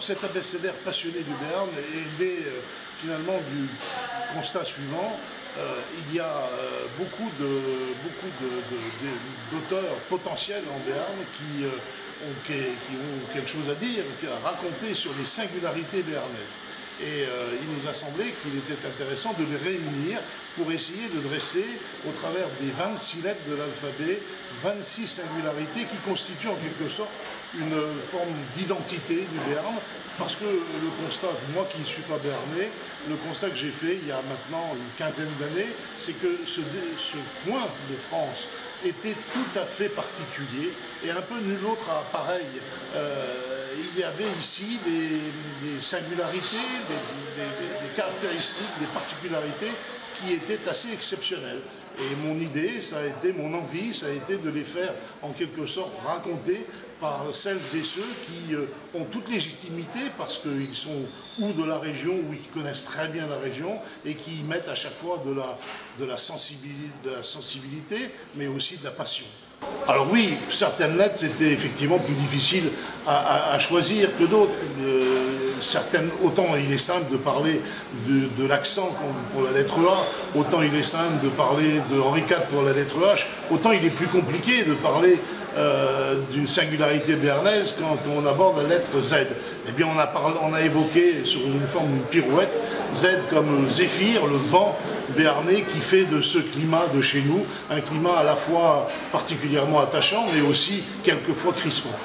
cet abécédaire passionné du Béarn est né finalement du constat suivant. Il y a beaucoup d'auteurs potentiels en Béarn qui ont quelque chose à dire, à raconter sur les singularités béarnaises. Et il nous a semblé qu'il était intéressant de les réunir pour essayer de dresser, au travers des 26 lettres de l'alphabet, 26 singularités qui constituent en quelque sorte une forme d'identité du Béarn, parce que le constat, moi qui ne suis pas béarnais, le constat que j'ai fait il y a maintenant une quinzaine d'années, c'est que ce coin de France était tout à fait particulier et un peu nul autre à pareil. Il y avait ici des singularités, des caractéristiques, des particularités qui étaient assez exceptionnelles. Et mon idée, ça a été, mon envie, ça a été de les faire en quelque sorte raconter par celles et ceux qui ont toute légitimité parce qu'ils sont ou de la région ou qui connaissent très bien la région et qui y mettent à chaque fois de la sensibilité, mais aussi de la passion. Alors oui, certaines lettres c'était effectivement plus difficile à choisir que d'autres. Autant il est simple de parler de l'accent pour la lettre A, autant il est simple de parler de Henri IV pour la lettre H, autant il est plus compliqué de parler d'une singularité béarnaise quand on aborde la lettre Z. Eh bien on a évoqué sur une forme de pirouette Z comme zéphyr, le vent béarnais qui fait de ce climat de chez nous un climat à la fois particulièrement attachant mais aussi quelquefois crispant.